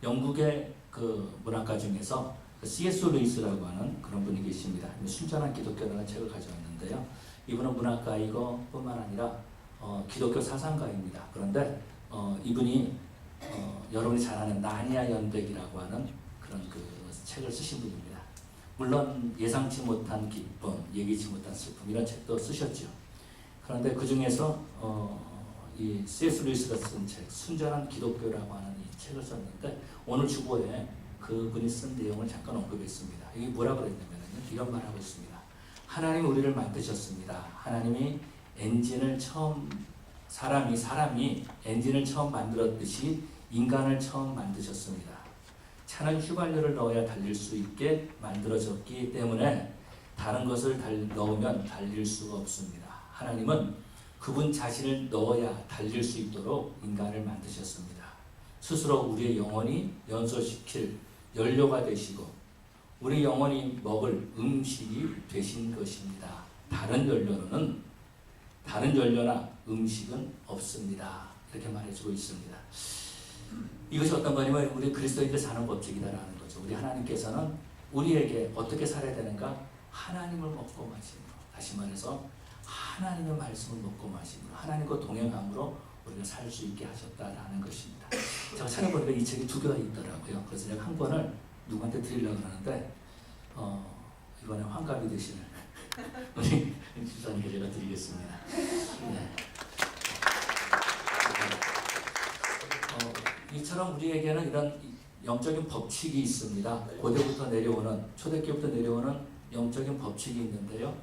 영국의 그 문학가 중에서 C.S. 루이스라고 하는 그런 분이 계십니다. 순전한 기독교라는 책을 가져왔는데요. 이분은 문학가이고 뿐만 아니라 기독교 사상가입니다. 그런데 이분이 여러분이 잘 아는 나니아 연백이라고 하는 그런 그 책을 쓰신 분입니다. 물론 예상치 못한 기쁨, 예기치 못한 슬픔 이런 책도 쓰셨죠. 그런데 그 중에서 이 C.S. 루이스가 쓴 책, 순전한 기독교라고 하는 이 책을 썼는데 오늘 주보에 그분이 쓴 내용을 잠깐 언급했습니다. 이게 뭐라고 그랬냐면 이런 말하고 있습니다. 하나님 우리를 만드셨습니다. 하나님이 사람이 엔진을 처음 만들었듯이 인간을 처음 만드셨습니다. 차는 휘발유를 넣어야 달릴 수 있게 만들어졌기 때문에 다른 것을 넣으면 달릴 수가 없습니다. 하나님은 그분 자신을 넣어야 달릴 수 있도록 인간을 만드셨습니다. 스스로 우리의 영혼이 연소시킬 연료가 되시고 우리 영혼이 먹을 음식이 되신 것입니다. 다른 연료나 음식은 없습니다. 이렇게 말해주고 있습니다. 이것이 어떤 거냐면 우리 그리스도인들 사는 법칙이다라는 거죠. 우리 하나님께서는 우리에게 어떻게 살아야 되는가? 하나님을 먹고 마시므로, 다시 말해서 하나님의 말씀을 먹고 마시므로, 하나님과 동행함으로 우리가 살 수 있게 하셨다라는 것입니다. 제가 찾아보니까 이 책이 2개가 있더라고요. 그래서 제가 한 권을 누구한테 드리려고 하는데 이번에 환갑이 되시는 우리 주사님께 제가 드리겠습니다. 네. 이처럼 우리에게는 이런 영적인 법칙이 있습니다. 고대부터 내려오는, 초대교부터 내려오는 영적인 법칙이 있는데요.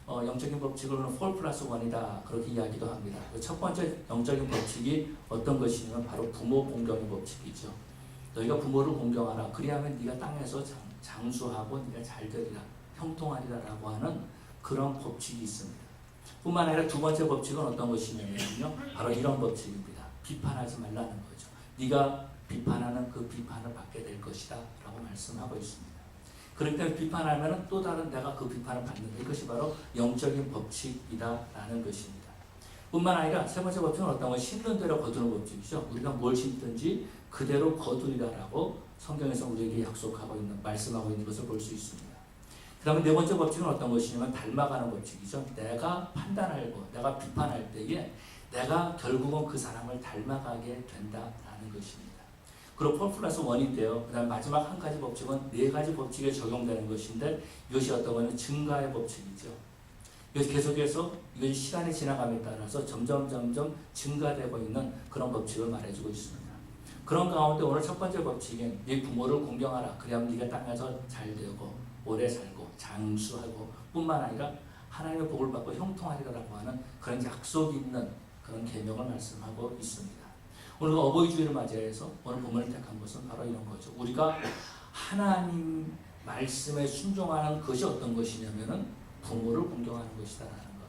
영적인 법칙으로는 4+1이다 그렇게 이야기도 합니다. 첫 번째 영적인 법칙이 어떤 것이냐면 바로 부모 공경의 법칙이죠. 너희가 부모를 공경하라. 그리하면 네가 땅에서 장수하고 네가 잘 되리라, 형통하리라라고 하는 그런 법칙이 있습니다. 뿐만 아니라 두 번째 법칙은 어떤 것이냐면요, 바로 이런 법칙입니다. 비판하지 말라는 거죠. 네가 비판하는 그 비판을 받게 될 것이다 라고 말씀하고 있습니다. 그렇기 때문에 비판하면 또 다른 내가 그 비판을 받는다. 이것이 바로 영적인 법칙이다라는 것입니다. 뿐만 아니라 세 번째 법칙은 어떤 건 심는 대로 거두는 법칙이죠. 우리가 뭘 심든지 그대로 거두리라라고 성경에서 우리에게 말씀하고 있는 것을 볼 수 있습니다. 그 다음에 네 번째 법칙은 어떤 것이냐면 닮아가는 법칙이죠. 내가 판단하고 내가 비판할 때에 내가 결국은 그 사람을 닮아가게 된다라는 것입니다. 그리고 4+1인데요. 그 다음에 마지막 한 가지 법칙은 4가지 법칙에 적용되는 것인데 이것이 어떤 거는 증가의 법칙이죠. 이것이 계속해서 이것이 시간이 지나감에 따라서 점점 증가되고 있는 그런 법칙을 말해주고 있습니다. 그런 가운데 오늘 첫 번째 법칙은 네 부모를 공경하라. 그래야만 네가 땅에서 잘 되고 오래 살고 장수하고 뿐만 아니라 하나님의 복을 받고 형통하리라고 하는 그런 약속이 있는 그런 계명을 말씀하고 있습니다. 오늘 어버이 주일을 맞이해서 오늘 본문을 택한 것은 바로 이런 거죠. 우리가 하나님 말씀에 순종하는 것이 어떤 것이냐면은 부모를 공경하는 것이다라는 겁니다.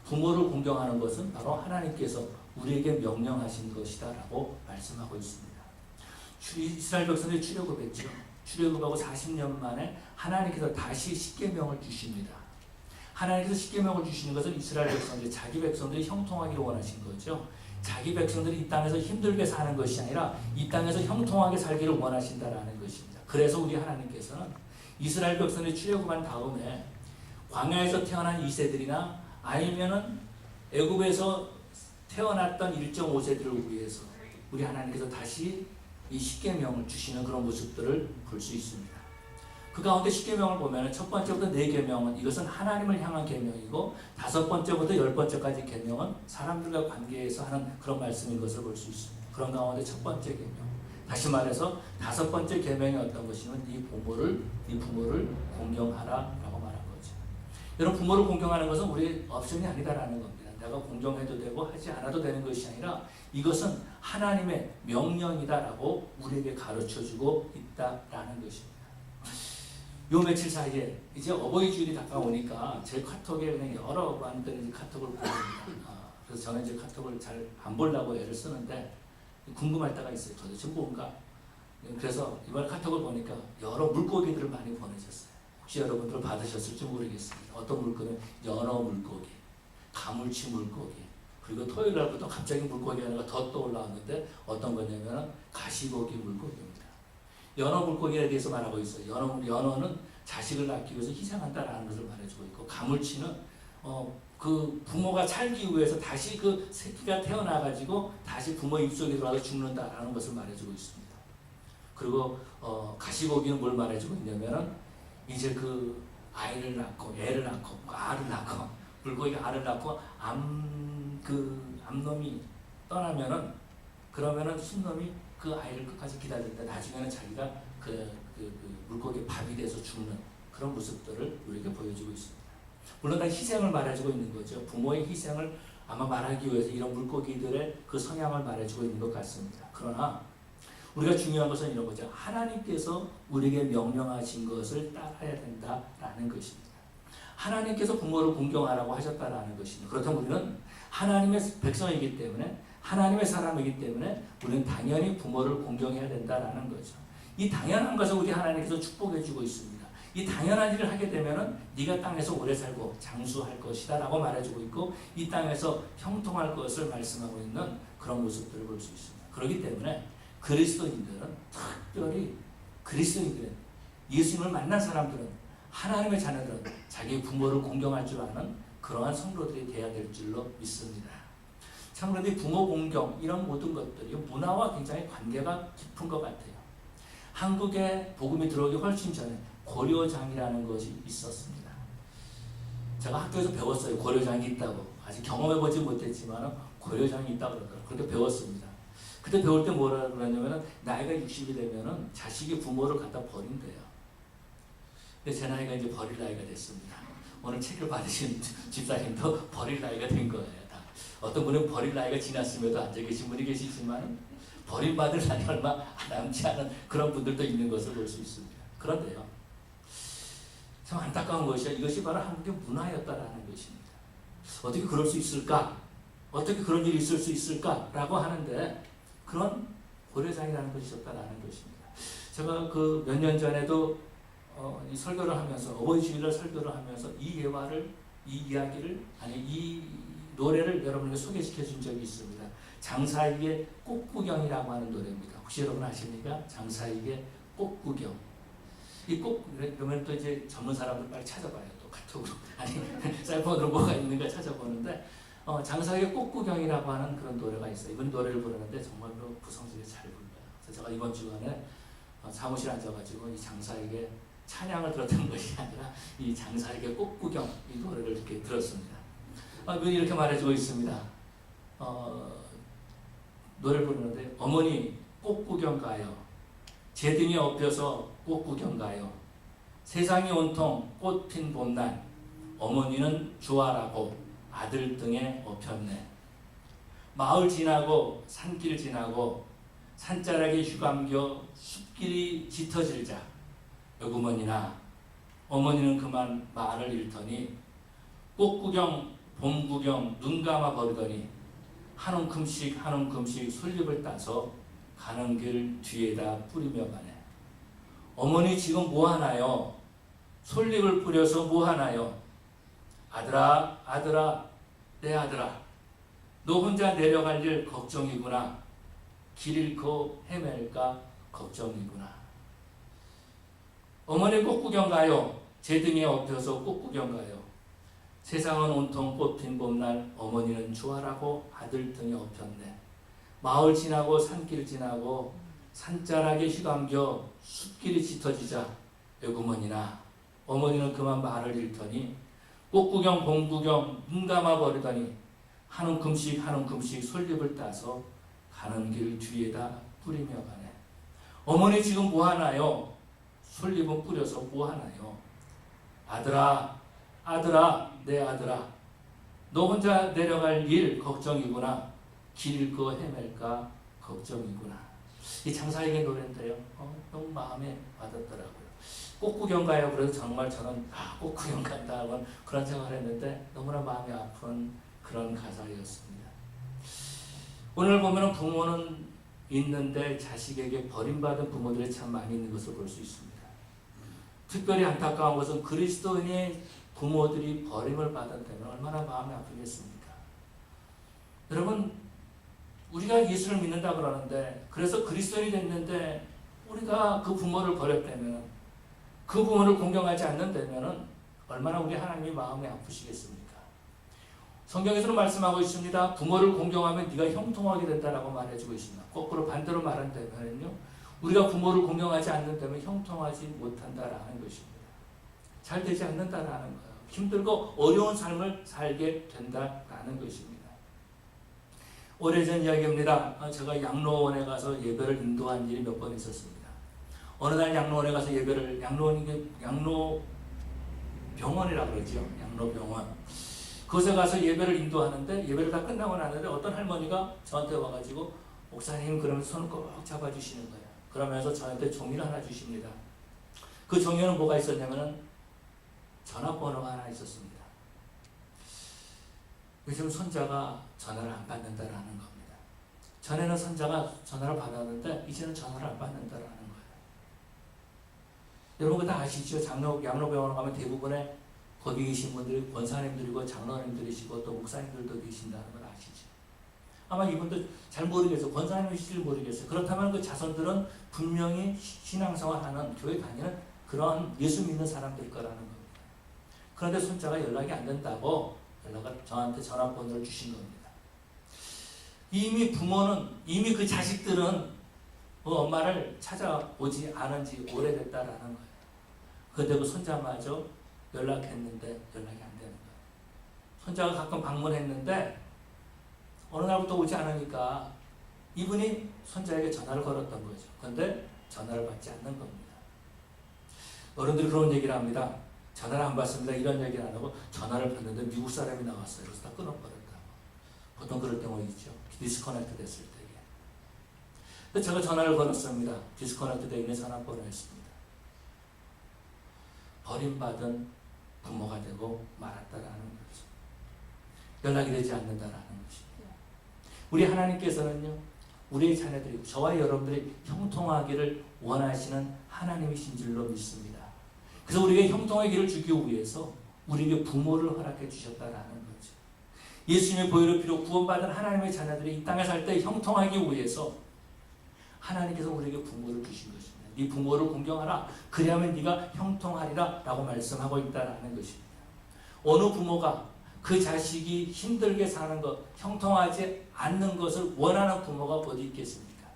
부모를 공경하는 것은 바로 하나님께서 우리에게 명령하신 것이다라고 말씀하고 있습니다. 이스라엘 백성들이 출애굽했죠. 출애굽하고 40년 만에 하나님께서 다시 십계명을 주십니다. 하나님께서 십계명을 주시는 것은 이스라엘 백성들이 자기 백성들이 형통하기를 원하신 거죠. 자기 백성들이 이 땅에서 힘들게 사는 것이 아니라 이 땅에서 형통하게 살기를 원하신다라는 것입니다. 그래서 우리 하나님께서는 이스라엘 백성들이 출애굽한 다음에 광야에서 태어난 2세들이나 아니면은 애굽에서 태어났던 1.5세들을 위해서 우리 하나님께서 다시 이 십계명을 주시는 그런 모습들을 볼 수 있습니다. 그 가운데 십계명을 보면 첫 번째부터 4계명은 이것은 하나님을 향한 계명이고 5번째부터 10번째까지 계명은 사람들과 관계에서 하는 그런 말씀인 것을 볼 수 있습니다. 그런 가운데 첫 번째 계명, 다시 말해서 5번째 계명이 어떤 것이면 네 부모를 공경하라라고 말한 거죠. 여러분, 부모를 공경하는 것은 우리의 옵션이 아니다라는 겁니다. 내가 공경해도 되고 하지 않아도 되는 것이 아니라 이것은 하나님의 명령이다라고 우리에게 가르쳐주고 있다라는 것입니다. 요 며칠 사이에 이제 어버이 주일이 다가오니까 제 카톡에 그냥 여러 분들이 카톡을 보냅니다. 그래서 저는 이제 카톡을 잘 안 보려고 애를 쓰는데 궁금할 때가 있어요. 도대체 뭔가. 그래서 이번에 카톡을 보니까 여러 물고기들을 많이 보내셨어요. 혹시 여러분들 받으셨을지 모르겠습니다. 어떤 물고기는 연어 물고기, 가물치 물고기, 그리고 토요일 날부터 갑자기 물고기 하나가 더 떠올라왔는데 어떤 거냐면 가시고기 물고기입니다. 연어 물고기에 대해서 말하고 있어요. 연어는 자식을 낳기 위해서 희생한다라는 것을 말해주고 있고, 가물치는 그 부모가 살기 위해서 다시 그 새끼가 태어나가지고 다시 부모 입속에 들어가서 죽는다라는 것을 말해주고 있습니다. 그리고 가시고기는 뭘 말해주고 있냐면은 이제 그 아이를 낳고 애를 낳고 알을 낳고 물고기가 알을 낳고 암놈이 떠나면은 그러면은 순놈이 그 아이를 끝까지 기다린다. 나중에는 자기가 그 물고기 밥이 돼서 죽는 그런 모습들을 우리에게 보여주고 있습니다. 물론 다 희생을 말해주고 있는 거죠. 부모의 희생을 아마 말하기 위해서 이런 물고기들의 그 성향을 말해주고 있는 것 같습니다. 그러나 우리가 중요한 것은 이런 거죠. 하나님께서 우리에게 명령하신 것을 따라야 된다라는 것입니다. 하나님께서 부모를 공경하라고 하셨다라는 것입니다. 그렇다면 우리는 하나님의 백성이기 때문에, 하나님의 사람이기 때문에 우리는 당연히 부모를 공경해야 된다라는 거죠. 이 당연한 것을 우리 하나님께서 축복해 주고 있습니다. 이 당연한 일을 하게 되면은 네가 땅에서 오래 살고 장수할 것이다 라고 말해주고 있고, 이 땅에서 형통할 것을 말씀하고 있는 그런 모습들을 볼 수 있습니다. 그렇기 때문에 그리스도인들은, 특별히 그리스도인들은, 예수님을 만난 사람들은, 하나님의 자녀들은 자기 부모를 공경할 줄 아는 그러한 성도들이 되어야 될 줄로 믿습니다. 참 그런데 부모 공경 이런 모든 것들이 문화와 굉장히 관계가 깊은 것 같아요. 한국에 복음이 들어오기 훨씬 전에 고려장이라는 것이 있었습니다. 제가 학교에서 배웠어요. 고려장이 있다고. 아직 경험해보지 못했지만 고려장이 있다고 그러더라고요. 그렇게 배웠습니다. 그때 배울 때 뭐라 그러냐면 나이가 60이 되면 자식이 부모를 갖다 버린대요. 근데 제 나이가 이제 버릴 나이가 됐습니다. 오늘 책을 받으신 집사님도 버릴 나이가 된 거예요. 다. 어떤 분은 버릴 나이가 지났음에도 앉아 계신 분이 계시지만 버림받을 날이 얼마 남지 않은 그런 분들도 있는 것을 볼 수 있습니다. 그런데요, 참 안타까운 것이요, 이것이 바로 한국의 문화였다라는 것입니다. 어떻게 그럴 수 있을까? 어떻게 그런 일이 있을 수 있을까라고 하는데, 그런 고려장이라는 것이 있었다라는 것입니다. 제가 그 몇 년 전에도 이 설교를 하면서, 어버이 주일날 설교를 하면서 이 예화를, 이 이야기를, 이 노래를 여러분에게 소개시켜 준 적이 있습니다. 장사익의 꽃구경이라고 하는 노래입니다. 혹시 여러분 아십니까? 장사익의 꽃구경. 이 그러면 또 이제 전문 사람들 빨리 찾아봐요. 또 카톡으로 셀폰으로 뭐가 있는가 찾아보는데, 장사익의 꽃구경이라고 하는 그런 노래가 있어요. 이번 노래를 부르는데 정말로 구성지게 잘 불러요. 그래서 제가 이번 주간에 사무실에 앉아가지고 이 장사익의 찬양을 들었던 것이 아니라 이 장사익의 꽃구경 이 노래를 이렇게 들었습니다. 이렇게 말해주고 있습니다. 노래를 부르는데, 어머니 꽃구경 가요. 제 등에 업혀서 꽃구경 가요. 세상이 온통 꽃핀 봄날, 어머니는 주아라고 아들 등에 업혔네. 마을 지나고 산길 지나고 산자락에 휴감겨 숲길이 짙어질자, 여구머니나 어머니는 그만 말을 잃더니 꽃구경 봄구경 눈 감아 버리더니 한 움큼씩 한 움큼씩 솔잎을 따서 가는 길 뒤에다 뿌리며 가네. 어머니 지금 뭐하나요? 솔잎을 뿌려서 뭐하나요? 아들아 아들아 내 아들아, 너 혼자 내려갈 일 걱정이구나. 길 잃고 헤맬까 걱정이구나. 어머니 꽃구경 가요. 제 등에 엎여서 꽃구경 가요. 세상은 온통 꽃핀 봄날, 어머니는 주아라고 아들 등에 엎였네. 마을 지나고 산길 지나고 산자락에 휘감겨 숲길이 짙어지자, 외구머니나 어머니는 그만 말을 잃더니 꽃구경 봄구경 눈 감아 버리더니 한 움큼씩 한 움큼씩 솔잎을 따서 가는 길 뒤에다 뿌리며 가네. 어머니 지금 뭐하나요? 솔잎은 뿌려서 뭐하나요? 아들아 아들아 내 아들아, 너 혼자 내려갈 일 걱정이구나. 길 잃고 헤맬까 걱정이구나. 이 장사익의 노래인데요, 너무 마음에 와닿더라고요. 꽃구경 가요. 그래서 정말 저는 꽃구경 간다 하고 그런 생각을 했는데 너무나 마음이 아픈 그런 가사였습니다. 오늘 보면 부모는 있는데 자식에게 버림받은 부모들이 참 많이 있는 것을 볼 수 있습니다. 특별히 안타까운 것은 그리스도인의 부모들이 버림을 받았다면 얼마나 마음이 아프겠습니까? 여러분, 우리가 예수를 믿는다 그러는데, 그래서 그리스도인이 됐는데 우리가 그 부모를 버렸다면, 그 부모를 공경하지 않는다면 얼마나 우리 하나님이 마음이 아프시겠습니까? 성경에서는 말씀하고 있습니다. 부모를 공경하면 네가 형통하게 된다라고 말해주고 있습니다. 거꾸로 반대로 말한다면요, 우리가 부모를 공경하지 않는다면 형통하지 못한다라는 것입니다. 잘 되지 않는다라는 거예요. 힘들고 어려운 삶을 살게 된다라는 것입니다. 오래전 이야기입니다. 제가 양로원에 가서 예배를 인도한 일이 몇 번 있었습니다. 어느 날 양로원에 가서 예배를, 양로병원이라고 그러죠. 양로병원. 그곳에 가서 예배를 인도하는데, 예배를 다 끝나고 나는데 어떤 할머니가 저한테 와가지고 목사님 그러면서 손을 꼭 잡아주시는 거예요. 그러면서 저한테 종이를 하나 주십니다. 그 종이에는 뭐가 있었냐면은 전화번호가 하나 있었습니다. 요즘 손자가 전화를 안 받는다라는 겁니다. 전에는 손자가 전화를 받았는데 이제는 전화를 안 받는다라는 거예요. 여러분 다 아시죠? 양로병원 가면 대부분의 거기 계신 분들이 권사님들이고 장로님들이시고 또 목사님들도 계신다는 걸 아시죠? 아마 이분도 잘 모르겠어요. 권사님이실지 모르겠어요. 그렇다면 그 자손들은 분명히 신앙생활하는, 교회 다니는 그런 예수 믿는 사람들 거라는 겁니다. 그런데 손자가 연락이 안 된다고 저한테 전화번호를 주신 겁니다. 이미 그 자식들은 그 엄마를 찾아오지 않은 지 오래됐다라는 거예요. 그런데 그 손자마저 연락했는데 연락이 안 되는 거예요. 손자가 가끔 방문했는데 어느 날부터 오지 않으니까 이분이 손자에게 전화를 걸었던 거죠. 그런데 전화를 받지 않는 겁니다. 어른들이 그런 얘기를 합니다. 전화를 안 받습니다. 이런 얘기를 안 하고 전화를 받는데 미국 사람이 나왔어요. 그래서 다 끊어버렸다고. 보통 그럴 경우 있죠. 디스커넥트 됐을 때에. 근데 제가 전화를 걸었습니다. 디스커넥트 되어 있는 전화번호였습니다. 버림받은 부모가 되고 말았다라는 거죠. 연락이 되지 않는다라는 것입니다. 우리 하나님께서는요, 우리의 자녀들이, 저와 여러분들이 형통하기를 원하시는 하나님이신 줄로 믿습니다. 그래서 우리에게 형통의 길을 주기 위해서 우리에게 부모를 허락해 주셨다라는 거죠. 예수님의 보혈의 피로 구원받은 하나님의 자녀들이 이 땅에 살 때 형통하기 위해서 하나님께서 우리에게 부모를 주신 것입니다. 네 부모를 공경하라. 그리하면 네가 형통하리라 라고 말씀하고 있다라는 것입니다. 어느 부모가 그 자식이 힘들게 사는 것, 형통하지 않는 것을 원하는 부모가 어디 있겠습니까?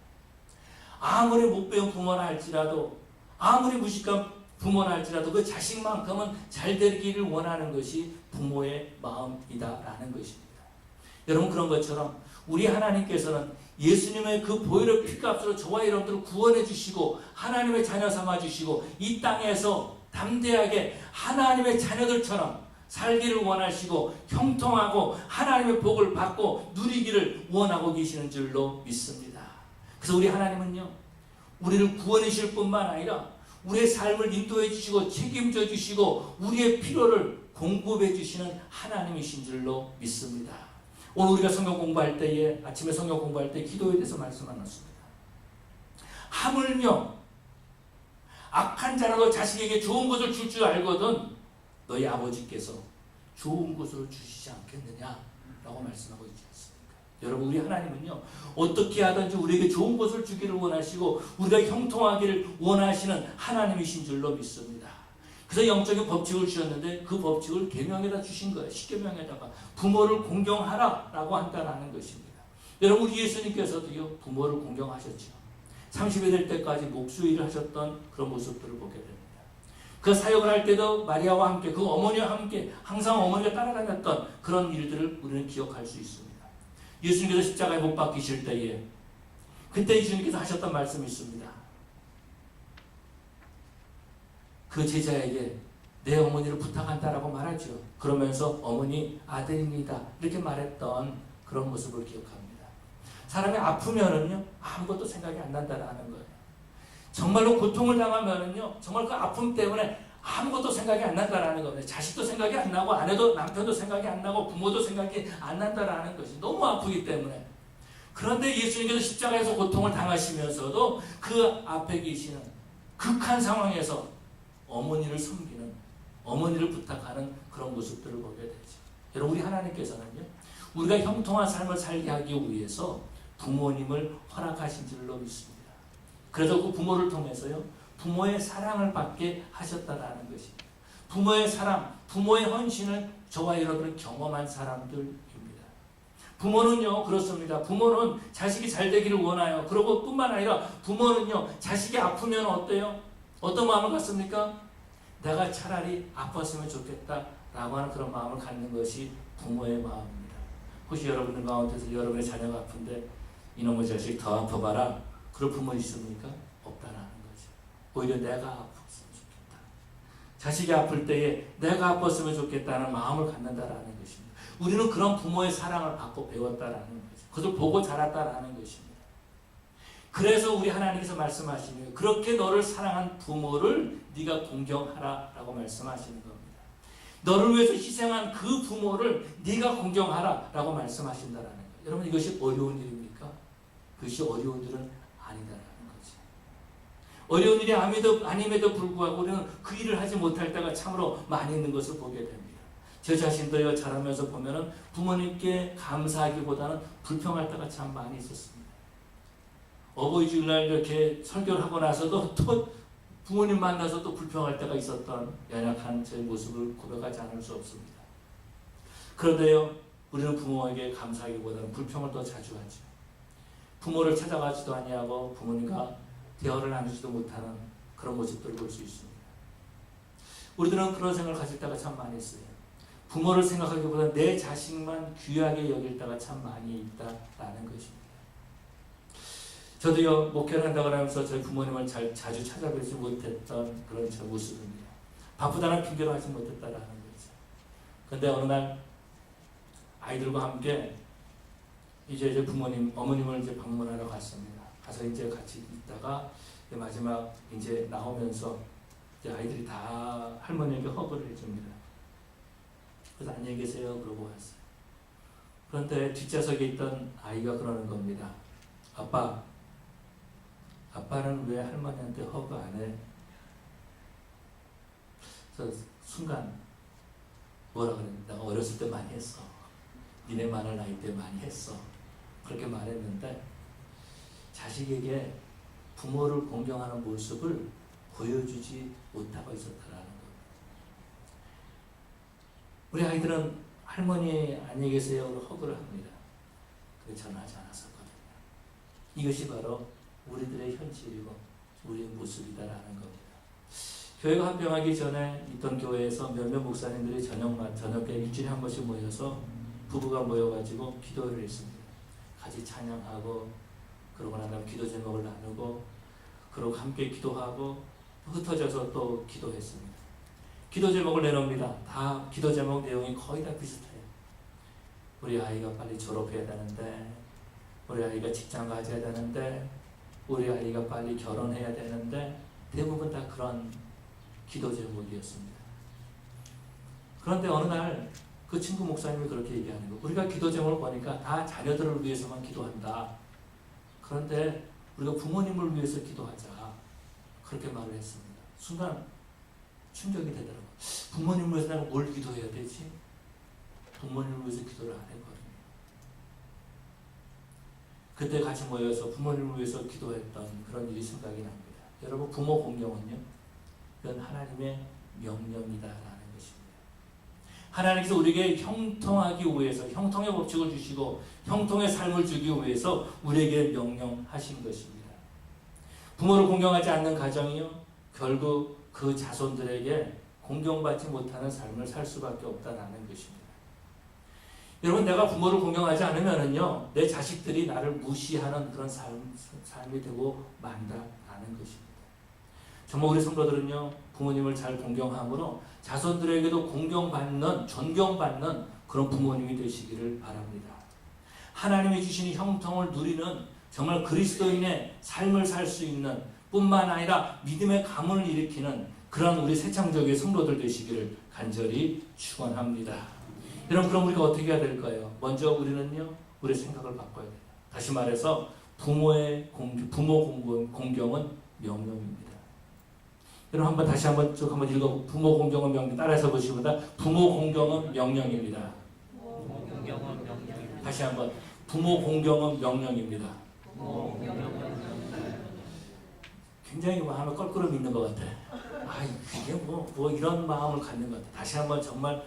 아무리 못 배운 부모라 할지라도, 아무리 무식한 부모라 할지라도 그 자식만큼은 잘 되기를 원하는 것이 부모의 마음이다라는 것입니다. 여러분, 그런 것처럼 우리 하나님께서는 예수님의 그 보혈의 피값으로 저와 여러분들을 구원해 주시고 하나님의 자녀 삼아 주시고 이 땅에서 담대하게 하나님의 자녀들처럼 살기를 원하시고 형통하고 하나님의 복을 받고 누리기를 원하고 계시는 줄로 믿습니다. 그래서 우리 하나님은요, 우리를 구원해 주실 뿐만 아니라 우리의 삶을 인도해 주시고 책임져 주시고 우리의 필요를 공급해 주시는 하나님이신 줄로 믿습니다. 오늘 우리가 성경 공부할 때에, 아침에 성경 공부할 때 기도에 대해서 말씀 나눴습니다. 하물며 악한 자라도 자식에게 좋은 것을 줄 줄 알거든 너희 아버지께서 좋은 것을 주시지 않겠느냐라고 말씀하고 있지 않습니까? 여러분, 우리 하나님은요, 어떻게 하든지 우리에게 좋은 것을 주기를 원하시고 우리가 형통하기를 원하시는 하나님이신 줄로 믿습니다. 그래서 영적인 법칙을 주셨는데 그 법칙을 계명에다 주신 거예요. 십계명에다가 부모를 공경하라라고 한다라는 것입니다. 여러분, 우리 예수님께서도요, 부모를 공경하셨죠. 30이 될 때까지 목수일을 하셨던 그런 모습들을 보게 됩니다. 그 사역을 할 때도 마리아와 함께, 그 어머니와 함께 항상 어머니가 따라다녔던 그런 일들을 우리는 기억할 수 있습니다. 예수님께서 십자가에 못 박히실 때에 그때 예수님께서 하셨던 말씀이 있습니다. 그 제자에게 내 어머니를 부탁한다라고 말하죠. 그러면서 어머니 아들입니다 이렇게 말했던 그런 모습을 기억합니다. 사람이 아프면은요, 아무것도 생각이 안 난다라는 거예요. 정말로 고통을 당하면은요, 정말 그 아픔 때문에 아무것도 생각이 안 난다라는 겁니다. 자식도 생각이 안 나고 아내도, 남편도 생각이 안 나고 부모도 생각이 안 난다라는 것이 너무 아프기 때문에. 그런데 예수님께서 십자가에서 고통을 당하시면서도 그 앞에 계시는 극한 상황에서 어머니를 섬기는, 어머니를 부탁하는 그런 모습들을 보게 되죠. 여러분, 우리 하나님께서는요, 우리가 형통한 삶을 살게 하기 위해서 부모님을 허락하신 줄로 믿습니다. 그래서 그 부모를 통해서요, 부모의 사랑을 받게 하셨다라는 것입니다. 부모의 사랑, 부모의 헌신을 저와 여러분은 경험한 사람들입니다. 부모는요, 그렇습니다. 부모는 자식이 잘 되기를 원해요. 그리고 뿐만 아니라 부모는요, 자식이 아프면 어때요? 어떤 마음을 갖습니까? 내가 차라리 아팠으면 좋겠다라고 하는 그런 마음을 갖는 것이 부모의 마음입니다. 혹시 여러분들 가운데서 여러분의 자녀가 아픈데 이놈의 자식 더 아파봐라, 그럴 부모 있습니까? 없다라는 거죠. 오히려 내가 아팠으면 좋겠다. 자식이 아플 때에 내가 아팠으면 좋겠다는 마음을 갖는다라는 것입니다. 우리는 그런 부모의 사랑을 받고 배웠다라는 거죠. 그것을 보고 자랐다라는 것입니다. 그래서 우리 하나님께서 말씀하시는 거예요. 그렇게 너를 사랑한 부모를 네가 공경하라라고 말씀하시는 겁니다. 너를 위해서 희생한 그 부모를 네가 공경하라라고 말씀하신다라는 거예요. 여러분, 이것이 어려운 일입니까? 그것이 어려운 일은 아니다라는 거죠. 어려운 일이 아님에도 불구하고 우리는 그 일을 하지 못할 때가 참으로 많이 있는 것을 보게 됩니다. 저 자신도요, 자라면서 보면은 부모님께 감사하기보다는 불평할 때가 참 많이 있었습니다. 어버이 주일날 이렇게 설교를 하고 나서도 또 부모님 만나서 또 불평할 때가 있었던 연약한 제 모습을 고백하지 않을 수 없습니다. 그런데요, 우리는 부모에게 감사하기보다는 불평을 더 자주 하죠. 부모를 찾아가지도 아니하고 부모님과 대화를 나누지도 못하는 그런 모습들을 볼 수 있습니다. 우리들은 그런 생각을 가질 때가 참 많이 있어요. 부모를 생각하기보다 내 자식만 귀하게 여길 때가 참 많이 있다라는 것입니다. 저도요, 목회를 한다고 하면서 저희 부모님을 자주 찾아뵈지 못했던 그런 제 모습입니다. 바쁘다는 핑계로 하지 못했다라는 거죠. 그런데 어느 날 아이들과 함께 이제 부모님, 어머님을 이제 방문하러 갔습니다. 가서 이제 같이 있다가 마지막 이제 나오면서 이제 아이들이 다 할머니에게 허그를 해줍니다. 그래서 안녕히 계세요 그러고 왔어요. 그런데 뒷좌석에 있던 아이가 그러는 겁니다. 아빠는 왜 할머니한테 허그 안 해? 그래서 순간 뭐라 그랬는데, 내가 어렸을 때 많이 했어. 니네 많은 나이 때 많이 했어. 그렇게 말했는데 자식에게 부모를 공경하는 모습을 보여주지 못하고 있었다라는 겁니다. 우리 아이들은 할머니 안녕히 계세요로 허그를 합니다. 그게 전하지 않았었거든요. 이것이 바로 우리들의 현실이고 우리의 모습이다라는 겁니다. 교회가 합병하기 전에 있던 교회에서 몇몇 목사님들이 저녁에 일주일에 한 번씩 모여서 부부가 모여가지고 기도를 했습니다. 같이 찬양하고 그러고 난 다음 기도 제목을 나누고 그러고 함께 기도하고 흩어져서 또 기도했습니다. 기도 제목을 내놓습니다. 다 기도 제목 내용이 거의 다 비슷해요. 우리 아이가 빨리 졸업해야 되는데, 우리 아이가 직장 가져야 되는데, 우리 아이가 빨리 결혼해야 되는데, 대부분 다 그런 기도 제목이었습니다. 그런데 어느 날 그 친구 목사님이 그렇게 얘기하는 거예요. 우리가 기도 제목을 보니까 다 자녀들을 위해서만 기도한다. 그런데 우리가 부모님을 위해서 기도하자. 그렇게 말을 했습니다. 순간 충격이 되더라고요. 부모님을 위해서 내가 뭘 기도해야 되지? 부모님을 위해서 기도를 안 했거든요. 그때 같이 모여서 부모님을 위해서 기도했던 그런 일이 생각이 납니다. 여러분, 부모 공경은요, 이건 하나님의 명령이다라는 것입니다. 하나님께서 우리에게 형통하기 위해서 형통의 법칙을 주시고 형통의 삶을 주기 위해서 우리에게 명령하신 것입니다. 부모를 공경하지 않는 가정이요, 결국 그 자손들에게 공경받지 못하는 삶을 살 수밖에 없다라는 것입니다. 여러분, 내가 부모를 공경하지 않으면요, 내 자식들이 나를 무시하는 그런 삶이 되고 만다라는 것입니다. 정말 우리 성도들은요, 부모님을 잘 공경함으로 자손들에게도 공경받는, 존경받는 그런 부모님이 되시기를 바랍니다. 하나님이 주시는 형통을 누리는 정말 그리스도인의 삶을 살 수 있는 뿐만 아니라 믿음의 가문을 일으키는 그런 우리 새창조교의 성도들 되시기를 간절히 축원합니다. 여러분, 그럼 우리가 어떻게 해야 될까요? 먼저 우리는요, 우리 생각을 바꿔야 돼요. 다시 말해서 부모 공경은 명령입니다. 여러분, 다시 한번 쭉 한번 읽어. 부모 공경은 명령. 따라서 보시보다 부모 공경은 명령입니다. 다시 한번 부모 공경은 명령입니다. 굉장히 마음에 껄끄러움이 있는 것 같아. 아, 이게 뭐 이런 마음을 갖는 것 같아. 다시 한번 정말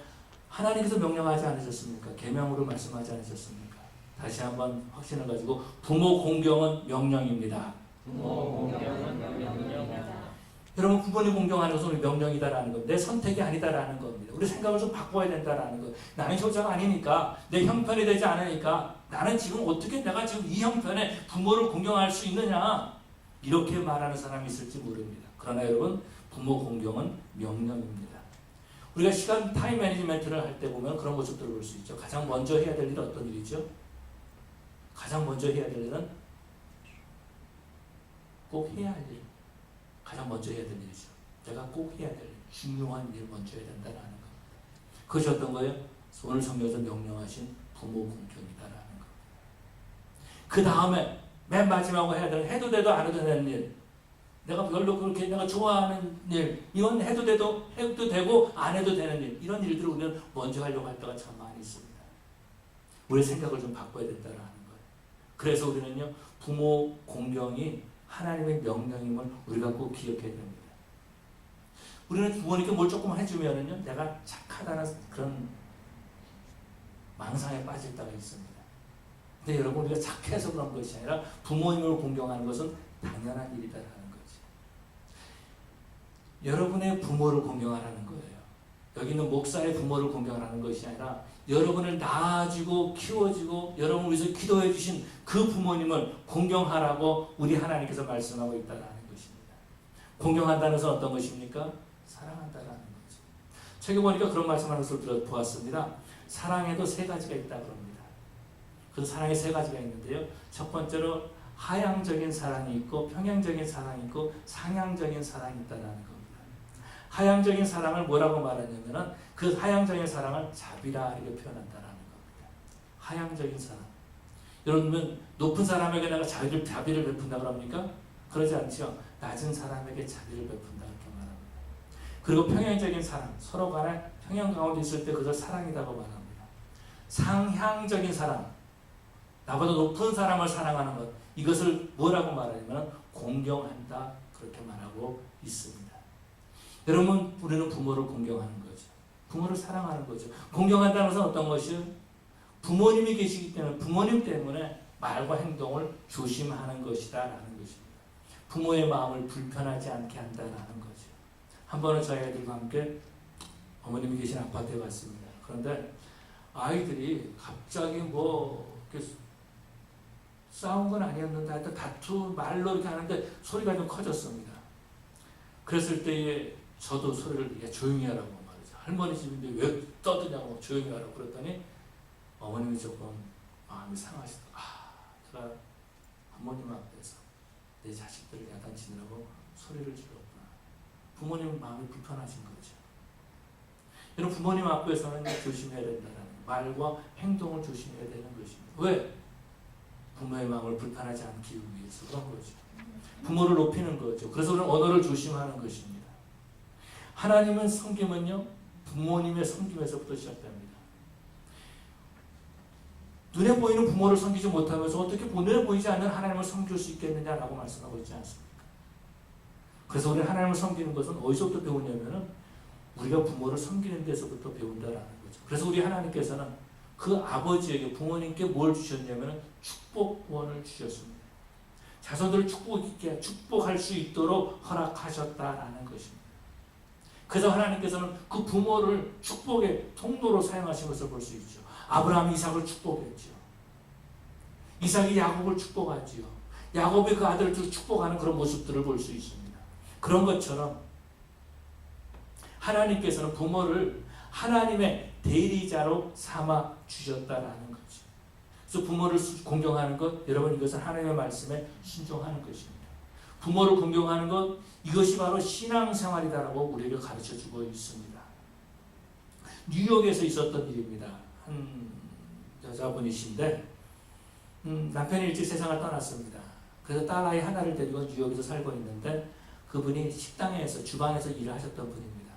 하나님께서 명령하지 않으셨습니까? 계명으로 말씀하지 않으셨습니까? 다시 한번 확신을 가지고 부모 공경은 명령입니다. 부모 공경은 명령이다. 여러분, 부모님 공경하는 것은 우리 명령이다라는 것, 내 선택이 아니다라는 겁니다. 우리 생각을 좀 바꿔야 된다라는 것. 나는 효자가 아니니까, 내 형편이 되지 않으니까 나는 지금 어떻게 내가 지금 이 형편에 부모를 공경할 수 있느냐, 이렇게 말하는 사람이 있을지 모릅니다. 그러나 여러분, 부모 공경은 명령입니다. 우리가 시간 타임 매니지먼트를 할 때 보면 그런 모습들을 볼 수 있죠. 가장 먼저 해야 될 일은 어떤 일이죠? 가장 먼저 해야 될 일은 꼭 해야 할 일. 가장 먼저 해야 될 일이죠. 내가 꼭 해야 될 일, 중요한 일 먼저 해야 된다는 겁니다. 그것이 어떤 거예요? 오늘 성경에서 명령하신 부모 공경이다라는 겁니다. 그 다음에 맨 마지막으로 해야 되는, 해도 돼도 안 해도 되는 일, 내가 별로 그렇게 내가 좋아하는 일, 이건 해도 되고 안 해도 되는 일, 이런 일들을 우리는 먼저 하려고 할 때가 참 많이 있습니다. 우리의 생각을 좀 바꿔야 된다는 거예요. 그래서 우리는요, 부모 공경이 하나님의 명령임을 우리가 꼭 기억해야 됩니다. 우리는 부모님께 뭘 조금 해주면은요, 내가 착하다는 그런 망상에 빠질 때가 있습니다. 근데 여러분, 우리가 착해서 그런 것이 아니라 부모님을 공경하는 것은 당연한 일이다라는 거지. 여러분의 부모를 공경하라는 거예요. 여기 있는 목사의 부모를 공경하라는 것이 아니라 여러분을 낳아주고 키워주고 여러분을 위해서 기도해 주신 그 부모님을 공경하라고 우리 하나님께서 말씀하고 있다는 것입니다. 공경한다는 것은 어떤 것입니까? 사랑한다는 거죠. 책에 보니까 그런 말씀하는 것을 보았습니다. 사랑에도 세 가지가 있다고 합니다. 그 사랑에 세 가지가 있는데요. 첫 번째로 하향적인 사랑이 있고 평행적인 사랑이 있고 상향적인 사랑이 있다는 겁니다. 하향적인 사랑을 뭐라고 말하냐면은 그 하향적인 사랑을 자비라 이렇게 표현한다는 겁니다. 하향적인 사랑. 여러분, 높은 사람에게 내가 자비를 베푼다 그럽니까? 그러지 않죠. 낮은 사람에게 자비를 베푼다 이렇게 말합니다. 그리고 평행적인 사랑, 서로 간에 평행 가운데 있을 때 그것을 사랑이라고 말합니다. 상향적인 사랑, 나보다 높은 사람을 사랑하는 것, 이것을 뭐라고 말하냐면 공경한다 그렇게 말하고 있습니다. 여러분, 우리는 부모를 공경하는 거죠. 부모를 사랑하는 거죠. 공경한다는 것은 어떤 것이요? 부모님이 계시기 때문에 부모님 때문에 말과 행동을 조심하는 것이다라는 것입니다. 부모의 마음을 불편하지 않게 한다는 거죠. 한 번은 저희 아이들과 함께 어머님이 계신 아파트에 갔습니다. 그런데 아이들이 갑자기 이렇게 싸운 건 아니었는데 하여튼 말로 이렇게 하는데 소리가 좀 커졌습니다. 그랬을 때에 저도 소리를 조용히 하라고 말이죠. 할머니 집인데 왜 떠드냐고 조용히 하라고 그랬더니 어머님이 조금 마음이 상하시더라고요. 제가 부모님 앞에서 내 자식들을 야단치느라고 소리를 질렀구나. 부모님 마음이 불편하신 거죠. 여러분, 부모님 앞에서는 조심해야 된다는 말과 행동을 조심해야 되는 것입니다. 왜? 부모의 마음을 불편하지 않기 위해서 그런 거죠. 부모를 높이는 거죠. 그래서 우리는 언어를 조심하는 것입니다. 하나님은 섬김은요, 부모님의 섬김에서부터 시작됩니다. 눈에 보이는 부모를 섬기지 못하면서 어떻게 눈에 보이지 않는 하나님을 섬길 수 있겠느냐라고 말씀하고 있지 않습니까? 그래서 우리 하나님을 섬기는 것은 어디서부터 배우냐면은 우리가 부모를 섬기는 데서부터 배운다라는 거죠. 그래서 우리 하나님께서는 그 아버지에게, 부모님께 뭘 주셨냐면 축복권을 주셨습니다. 자손들을 축복할 수 있도록 허락하셨다라는 것입니다. 그래서 하나님께서는 그 부모를 축복의 통로로 사용하신 것을 볼 수 있죠. 아브라함이 이삭을 축복했죠. 이삭이 야곱을 축복하지요. 야곱이 그 아들을 축복하는 그런 모습들을 볼 수 있습니다. 그런 것처럼 하나님께서는 부모를 하나님의 대리자로 삼아 주셨다라는 거죠. 그래서 부모를 공경하는 것, 여러분, 이것은 하나님의 말씀에 순종하는 것입니다. 부모를 공경하는 것, 이것이 바로 신앙생활이다라고 우리에게 가르쳐주고 있습니다. 뉴욕에서 있었던 일입니다. 한 여자분이신데 남편이 일찍 세상을 떠났습니다. 그래서 딸아이 하나를 데리고 뉴욕에서 살고 있는데 그분이 식당에서, 주방에서 일을 하셨던 분입니다.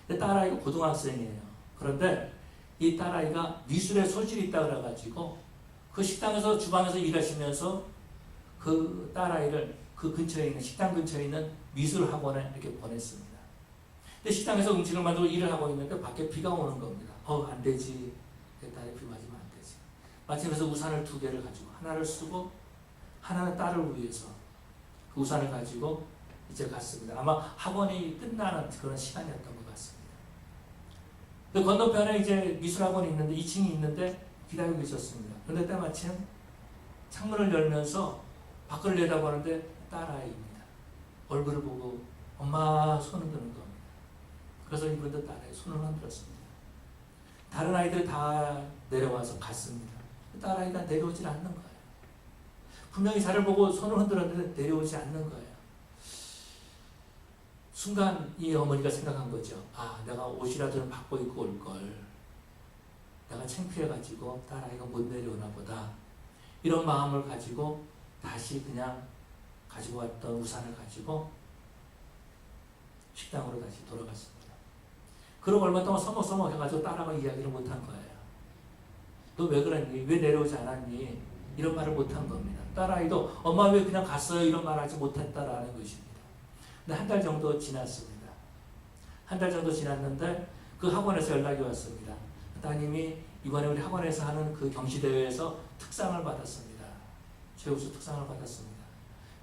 근데 딸아이가 고등학생이에요. 그런데 이 딸아이가 미술에 소질이 있다 그래가지고 그 식당에서, 주방에서 일하시면서 그 딸아이를 그 근처에 있는 식당 근처에 있는 미술 학원에 이렇게 보냈습니다. 근데 식당에서 음식을 만들고 일을 하고 있는데 밖에 비가 오는 겁니다. 안 되지. 내 딸이 비 맞으면 안 되지. 마침 그래서 우산을 2개를 가지고 하나를 쓰고 하나는 딸을 위해서 그 우산을 가지고 이제 갔습니다. 아마 학원이 끝나는 그런 시간이었던 것 같습니다. 그 건너편에 이제 미술학원이 있는데 2층이 있는데 기다리고 있었습니다. 그런데 때마침 창문을 열면서 밖을 내다보는데 딸아이입니다. 얼굴을 보고 엄마 손을 드는 겁니다. 그래서 이분도 딸아이 손을 흔들었습니다. 다른 아이들이 다 내려와서 갔습니다. 딸아이가 내려오질 않는 거예요. 분명히 저를 보고 손을 흔들었는데 내려오지 않는 거예요. 순간 이 어머니가 생각한 거죠. 내가 옷이라도 바꿔 입고 올 걸. 내가 창피해가지고 딸아이가 못 내려오나 보다. 이런 마음을 가지고 다시 그냥 가지고 왔던 우산을 가지고 식당으로 다시 돌아갔습니다. 그러고 얼마 동안 서먹서먹 해가지고 딸하고 이야기를 못한 거예요. 너 왜 그랬니? 왜 내려오지 않았니? 이런 말을 못한 겁니다. 딸아이도 엄마 왜 그냥 갔어요? 이런 말 하지 못했다라는 것입니다. 근데 한 달 정도 지났습니다. 한 달 정도 지났는데 그 학원에서 연락이 왔습니다. 따님이 이번에 우리 학원에서 하는 그 경시대회에서 특상을 받았습니다. 최우수 특상을 받았습니다.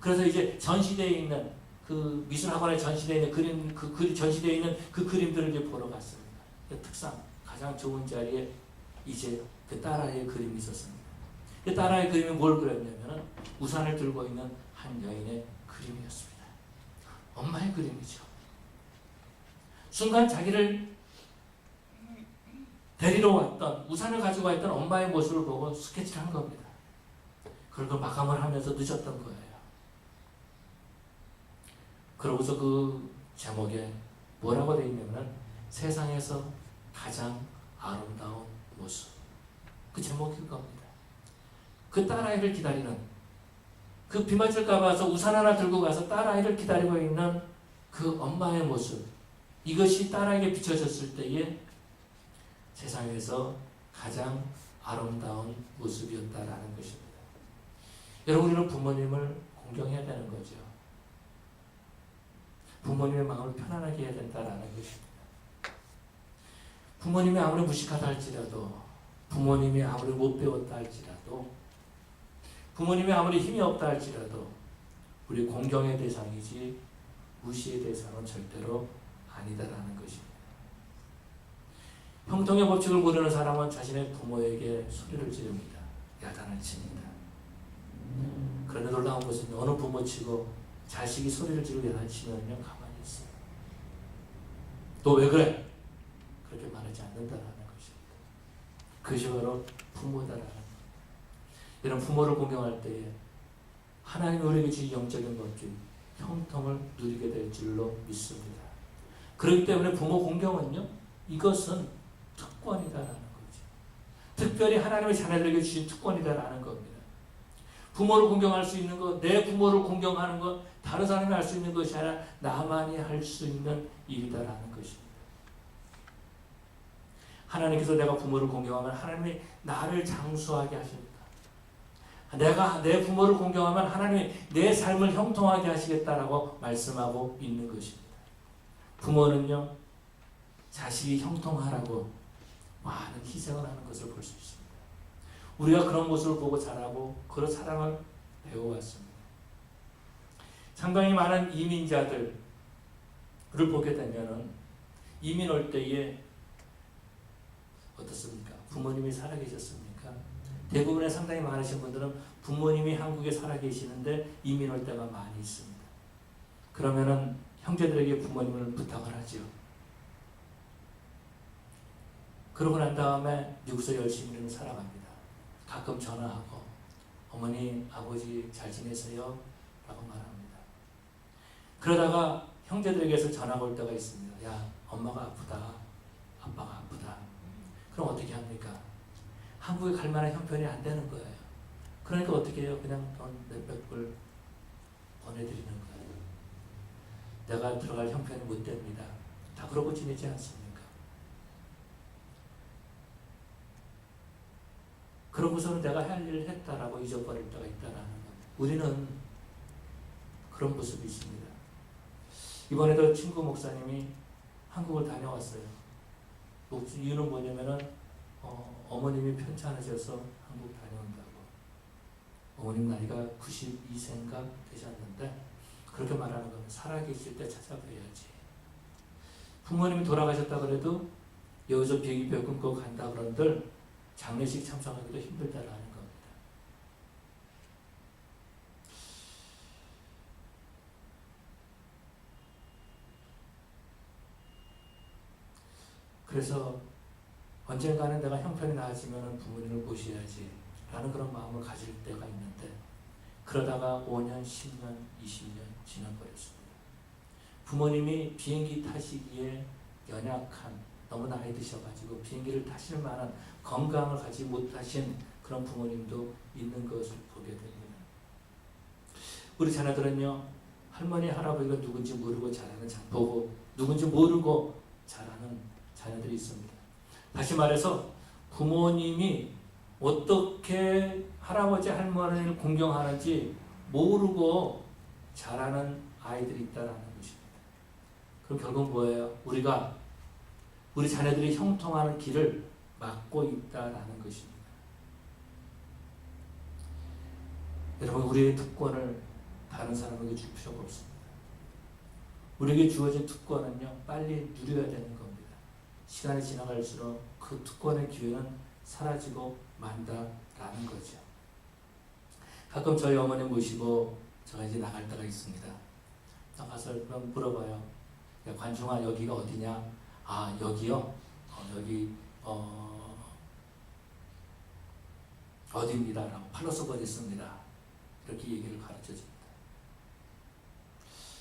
그래서 이제 전시대에 있는 그 미술학원에 전시되어 있는 그림, 전시되어 있는 그 그림들을 이제 보러 갔습니다. 그 특상, 가장 좋은 자리에 이제 그 딸아이의 그림이 있었습니다. 그 딸아이의 그림이 뭘 그렸냐면은 우산을 들고 있는 한 여인의 그림이었습니다. 엄마의 그림이죠. 순간 자기를 데리러 왔던, 우산을 가지고 왔던 엄마의 모습을 보고 스케치를 한 겁니다. 그걸 마감을 하면서 늦었던 거예요. 그러고서 그 제목에 뭐라고 되어 있냐면 세상에서 가장 아름다운 모습. 그 제목이 그겁니다. 그 딸아이를 기다리는, 그 비 맞을까 봐서 우산 하나 들고 가서 딸아이를 기다리고 있는 그 엄마의 모습. 이것이 딸아이에게 비춰졌을 때에 세상에서 가장 아름다운 모습이었다라는 것입니다. 여러분, 우리는 부모님을 공경해야 되는 거죠. 부모님의 마음을 편안하게 해야 된다라는 것입니다. 부모님이 아무리 무식하다 할지라도, 부모님이 아무리 못 배웠다 할지라도, 부모님이 아무리 힘이 없다 할지라도 우리 공경의 대상이지 무시의 대상은 절대로 아니다라는 것입니다. 형통의 법칙을 모르는 사람은 자신의 부모에게 소리를 지릅니다. 야단을 칩니다. 그런데 놀라운 것은 어느 부모치고 자식이 소리를 지르고 야단을 치면요 가만히 있어요. 너 왜 그래? 그렇게 말하지 않는다라는 것입니다. 그것이 바로 부모다라는 것. 이런 부모를 공경할 때에 하나님이 우리에게 주신 영적인 법칙, 형통을 누리게 될 줄로 믿습니다. 그렇기 때문에 부모 공경은요, 이것은 특권이다라는 거죠. 특별히 하나님의 자녀들에게 주신 특권이다라는 겁니다. 부모를 공경할 수 있는 것, 내 부모를 공경하는 것, 다른 사람이 할 수 있는 것이 아니라 나만이 할 수 있는 일이다라는 것입니다. 하나님께서 내가 부모를 공경하면 하나님이 나를 장수하게 하십니다. 내가 내 부모를 공경하면 하나님이 내 삶을 형통하게 하시겠다라고 말씀하고 있는 것입니다. 부모는요, 자식이 형통하라고 많은 희생을 하는 것을 볼 수 있습니다. 우리가 그런 모습을 보고 자라고 그런 사랑을 배워왔습니다. 상당히 많은 이민자들을 보게 되면은 이민 올 때에 어떻습니까? 부모님이 살아계셨습니까? 대부분의 상당히 많으신 분들은 부모님이 한국에 살아계시는데 이민 올 때가 많이 있습니다. 그러면은 형제들에게 부모님을 부탁을 하죠. 그러고 난 다음에 미국에서 열심히 살아갑니다. 가끔 전화하고 어머니, 아버지 잘 지내세요? 라고 말합니다. 그러다가 형제들에게서 전화가 올 때가 있습니다. 야, 엄마가 아프다. 아빠가 아프다. 그럼 어떻게 합니까? 한국에 갈 만한 형편이 안 되는 거예요. 그러니까 어떻게 해요? 그냥 돈 몇백 불 보내드리는 거예요. 내가 들어갈 형편이 못 됩니다. 다 그러고 지내지 않습니까? 그러고서는 내가 할 일을 했다라고 잊어버릴 때가 있다라는 겁니다. 우리는 그런 모습이 있습니다. 이번에도 친구 목사님이 한국을 다녀왔어요. 이유는 뭐냐면은 어머님이 편찮으셔서 한국 다녀온다고. 어머님 나이가 92세인가 되셨는데 그렇게 말하는 겁니다. 살아계실 때 찾아뵈야지. 부모님이 돌아가셨다 그래도 여기서 비행기표 끊고 간다 그런들 장례식 참석하기도 힘들다라는 겁니다. 그래서 언젠가는 내가 형편이 나아지면 부모님을 모셔야지 라는 그런 마음을 가질 때가 있는데 그러다가 5년, 10년, 20년 지나버렸습니다. 부모님이 비행기 타시기에 연약한, 너무 나이 드셔가지고 비행기를 타실 만한 건강을 가지지 못하신 그런 부모님도 있는 것을 보게 됩니다. 우리 자녀들은요, 할머니, 할아버지가 누군지 모르고 자라는 보고 누군지 모르고 자라는 자녀들이 있습니다. 다시 말해서 부모님이 어떻게 할아버지, 할머니를 공경하는지 모르고 자라는 아이들이 있다는 것입니다. 그럼 결국 뭐예요? 우리가 우리 자녀들이 형통하는 길을 막고 있다라는 것입니다. 여러분, 우리의 특권을 다른 사람에게 줄 필요가 없습니다. 우리에게 주어진 특권은요, 빨리 누려야 되는 겁니다. 시간이 지나갈수록 그 특권의 기회는 사라지고 만다라는 거죠. 가끔 저희 어머니 모시고 제가 이제 나갈 때가 있습니다. 나가서 물어봐요. 야, 관중아, 여기가 어디냐? 아, 여기요? 여기 어디입니다. 라고 팔로스버디 있습니다. 이렇게 얘기를 가르쳐 줍니다.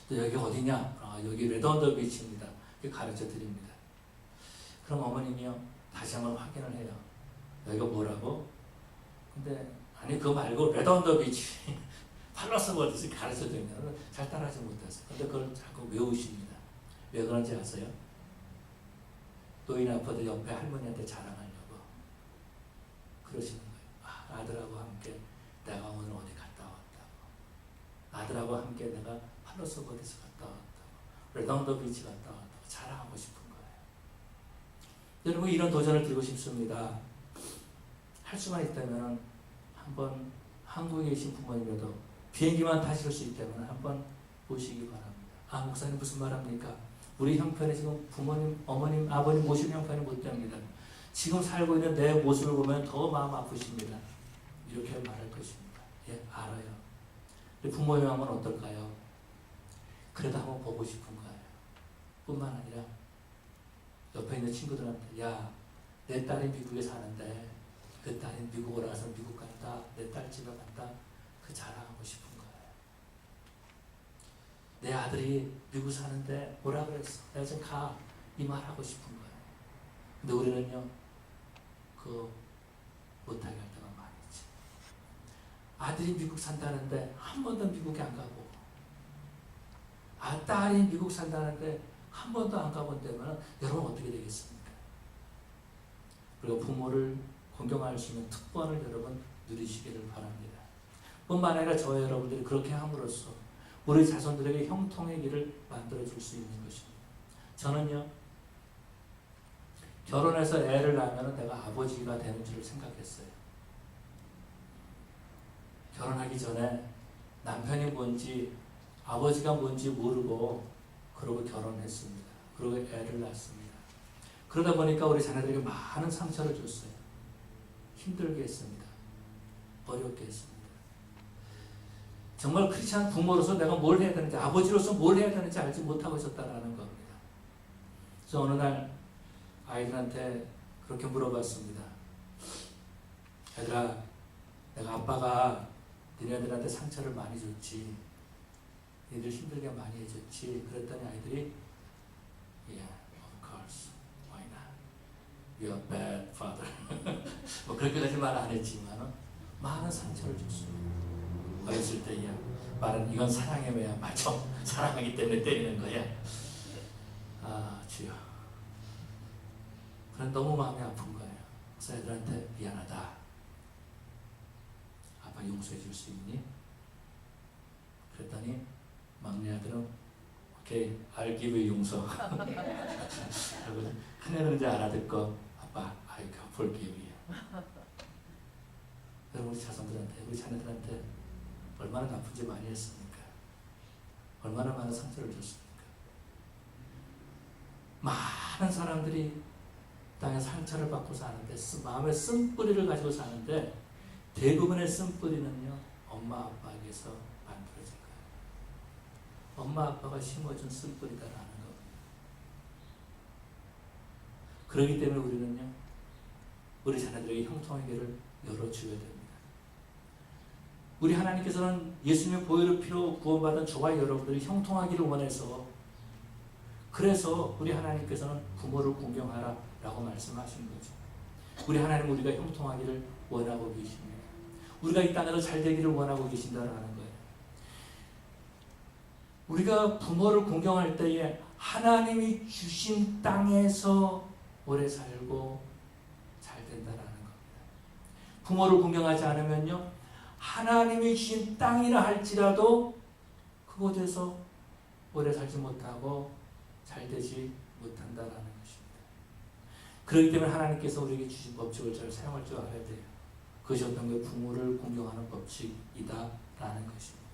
또 여기 어디냐? 아, 여기 레드언더 비치입니다. 이렇게 가르쳐 드립니다. 그럼 어머님이요, 다시 한번 확인을 해요. 여기가 뭐라고? 근데 아니 그거 말고 레드언더 비치 팔로스버디 가르쳐 드립니다. 잘 따라하지 못했어요. 근데 그걸 자꾸 외우십니다. 왜 그런지 아세요? 노인 아파트 옆에 할머니한테 자랑하려고 그러시는 거예요. 아, 아들하고 함께 내가 오늘 어디 갔다 왔다고. 아들하고 함께 내가 팔로스버디에서 갔다 왔다고. 레드언더 비치 갔다 왔다고 자랑하고 싶은 거예요. 여러분, 이런 도전을 드리고 싶습니다. 할 수만 있다면 한번 한국에 계신 부모님이라도 비행기만 타실 수 있다면 한번 보시기 바랍니다. 아, 목사님 무슨 말합니까? 우리 형편에 지금 부모님, 어머님, 아버님 모시는 형편이 못 됩니다. 지금 살고 있는 내 모습을 보면 더 마음 아프십니다. 이렇게 말할 것입니다. 예, 알아요. 부모의 마음은 어떨까요? 그래도 한번 보고 싶은 거예요. 뿐만 아니라 옆에 있는 친구들한테, 야, 내 딸이 미국에 사는데 그 딸이 미국 올라가서 미국 갔다, 내 딸 집에 갔다, 그 자랑하고 싶은 거예요. 내 아들이 미국 사는데 뭐라 그랬어? 내가 좀 가. 이 말 하고 싶은 거예요. 근데 우리는요, 그 못하게 할 때가 많이 있지. 아들이 미국 산다는데 한 번도 미국에 안 가고, 딸이 미국 산다는데 한 번도 안 가본다면 여러분 어떻게 되겠습니까? 그리고 부모를 공경할 수 있는 특권을 여러분 누리시기를 바랍니다. 뿐만 아니라 저와 여러분들이 그렇게 함으로써 우리 자손들에게 형통의 길을 만들어줄 수 있는 것입니다. 저는요, 결혼해서 애를 낳으면 내가 아버지가 되는 줄 생각했어요. 결혼하기 전에 남편이 뭔지 아버지가 뭔지 모르고 그러고 결혼했습니다. 그러고 애를 낳았습니다. 그러다 보니까 우리 자녀들에게 많은 상처를 줬어요. 힘들게 했습니다. 어렵게 했습니다. 정말 크리스찬 부모로서 내가 뭘 해야 되는지, 아버지로서 뭘 해야 되는지 알지 못하고 있었다는 겁니다. 그래서 어느 날 아이들한테 그렇게 물어봤습니다. 얘들아, 내가 아빠가 니네들한테 상처를 많이 줬지. 니들 힘들게 많이 해줬지. 그랬더니 아이들이 Yeah, of course. Why not? You're a bad father. 뭐 그렇게까지 말 안 했지만 많은 상처를 줬어요. 어렸을 때야 말은 이건 사랑의 매야. 맞아. 사랑하기 때문에 때리는 거야. 아, 주여. 그런 너무 마음이 아픈 거예요. 그래서 애들한테 미안하다. 아빠 용서해 줄 수 있니? 그랬더니 막내 아들은 오케이, I'll give you 용서. 그리고 큰애는 이제 알아듣고 아빠, I can forgive you. 여러분 우리 자손들한테, 우리 자녀들한테 얼마나 나쁜 짓 많이 했습니까? 얼마나 많은 상처를 줬습니까? 많은 사람들이 땅에 상처를 받고 사는데 마음의 쓴뿌리를 가지고 사는데 대부분의 쓴뿌리는요 엄마 아빠에게서 만들어진 거예요. 엄마 아빠가 심어준 쓴뿌리다라는 겁니다. 그렇기 때문에 우리는요 우리 자녀들에게 형통의 길을 열어줘야 됩니다. 우리 하나님께서는 예수님의 보혈의 피로 구원받은 저와 여러분들이 형통하기를 원해서 그래서 우리 하나님께서는 부모를 공경하라 라고 말씀하신 거죠. 우리 하나님 우리가 형통하기를 원하고 계십니다. 우리가 이 땅에서 잘 되기를 원하고 계신다라는 거예요. 우리가 부모를 공경할 때에 하나님이 주신 땅에서 오래 살고 잘 된다라는 겁니다. 부모를 공경하지 않으면요 하나님이 주신 땅이라 할지라도 그곳에서 오래 살지 못하고 잘 되지 못한다라는 것입니다. 그렇기 때문에 하나님께서 우리에게 주신 법칙을 잘 사용할 줄 알아야 돼요. 그것이 어떤 게 부모를 공경하는 법칙이다라는 것입니다.